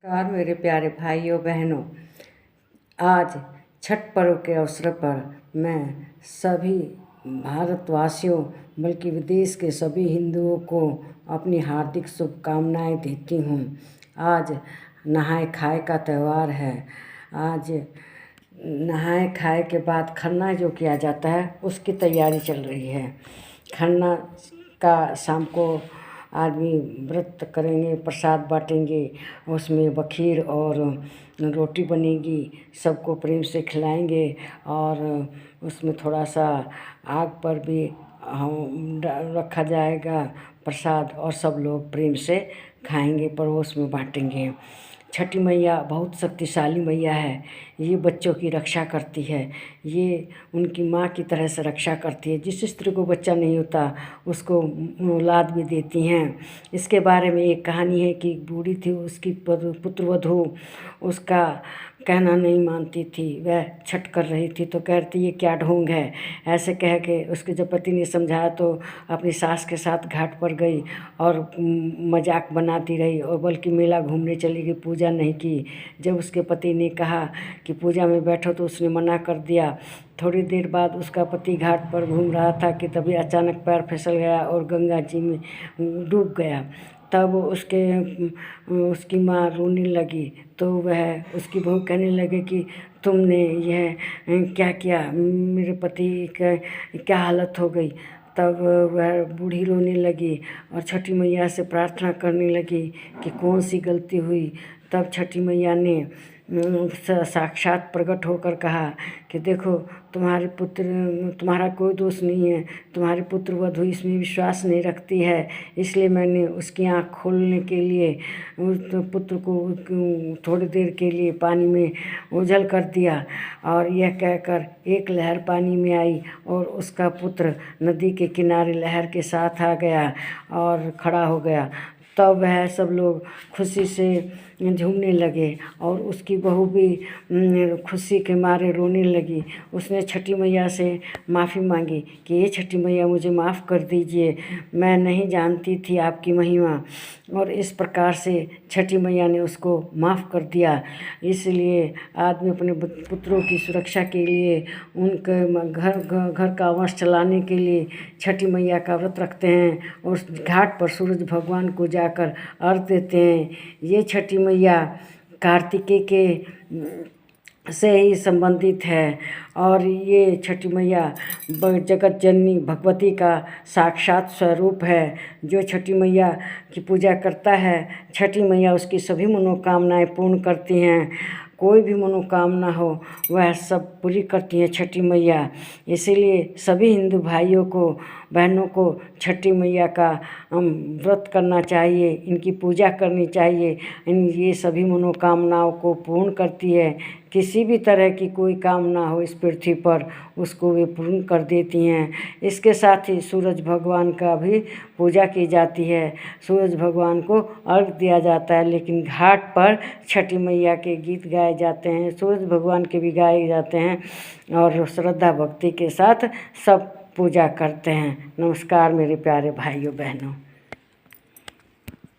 नमस्कार मेरे प्यारे भाइयों बहनों। आज छठ पर्व के अवसर पर मैं सभी भारतवासियों बल्कि विदेश के सभी हिंदुओं को अपनी हार्दिक शुभकामनाएं देती हूँ। आज नहाए खाए का त्यौहार है। आज नहाए खाए के बाद खरना जो किया जाता है उसकी तैयारी चल रही है। खरना का शाम को आदमी व्रत करेंगे, प्रसाद बांटेंगे, उसमें बखीर और रोटी बनेगी, सबको प्रेम से खिलाएंगे और उसमें थोड़ा सा आग पर भी रखा जाएगा प्रसाद और सब लोग प्रेम से खाएंगे, पड़ोस में बांटेंगे। छठी मैया बहुत शक्तिशाली मैया है। ये बच्चों की रक्षा करती है। ये उनकी माँ की तरह से रक्षा करती है। जिस स्त्री को बच्चा नहीं होता उसको औलाद भी देती हैं। इसके बारे में एक कहानी है कि एक बूढ़ी थी, उसकी पुत्रवधू उसका कहना नहीं मानती थी। वह छठ कर रही थी तो कह रही थी ये क्या ढोंग है। ऐसे कह के उसके जब पति ने समझाया तो अपनी सास के साथ घाट पर गई और मजाक बनाती रही और बल्कि मेला घूमने चली गई, पूजा नहीं की। जब उसके पति ने कहा कि पूजा में बैठो तो उसने मना कर दिया। थोड़ी देर बाद उसका पति घाट पर घूम रहा था कि तभी अचानक पैर फिसल गया और गंगा जी में डूब गया। तब उसकी माँ रोने लगी तो वह उसकी बहू कहने लगे कि तुमने यह क्या किया, मेरे पति का क्या हालत हो गई। तब वह बूढ़ी रोने लगी और छठी मैया से प्रार्थना करने लगी कि कौन सी गलती हुई। तब छठी मैया ने साक्षात प्रकट होकर कहा कि देखो तुम्हारा कोई दोष नहीं है, तुम्हारी पुत्रवधू इसमें विश्वास नहीं रखती है, इसलिए मैंने उसकी आँख खोलने के लिए उस पुत्र को थोड़ी देर के लिए पानी में उझल कर दिया। और यह कहकर एक लहर पानी में आई और उसका पुत्र नदी के किनारे लहर के साथ आ गया और खड़ा हो गया। तब वह सब लोग खुशी से झूमने लगे और उसकी बहू भी खुशी के मारे रोने लगी। उसने छठी मैया से माफ़ी मांगी कि ये छठी मैया मुझे माफ़ कर दीजिए, मैं नहीं जानती थी आपकी महिमा। और इस प्रकार से छठी मैया ने उसको माफ़ कर दिया। इसलिए आदमी अपने पुत्रों की सुरक्षा के लिए, उनके घर का वंश चलाने के लिए छठी मैया का व्रत रखते हैं और उस घाट पर सूरज भगवान को जाकर अर्घ देते हैं। ये छठी मैया कार्तिकेय के से ही संबंधित है और ये छठी मैया जगत जननी भगवती का साक्षात स्वरूप है। जो छठी मैया की पूजा करता है, छठी मैया उसकी सभी मनोकामनाएं पूर्ण करती हैं। कोई भी मनोकामना हो वह सब पूरी करती है छठी मैया। इसीलिए सभी हिंदू भाइयों को बहनों को छठी मैया का व्रत करना चाहिए, इनकी पूजा करनी चाहिए। ये सभी मनोकामनाओं को पूर्ण करती है। किसी भी तरह की कोई कामना हो इस पृथ्वी पर उसको वे पूर्ण कर देती हैं। इसके साथ ही सूरज भगवान का भी पूजा की जाती है। सूरज भगवान को अर्घ दिया जाता है, लेकिन घाट पर छठी मैया के गीत गाए जाते हैं, सूरज भगवान के भी गाए जाते हैं और श्रद्धा भक्ति के साथ सब पूजा करते हैं। नमस्कार मेरे प्यारे भाइयों बहनों।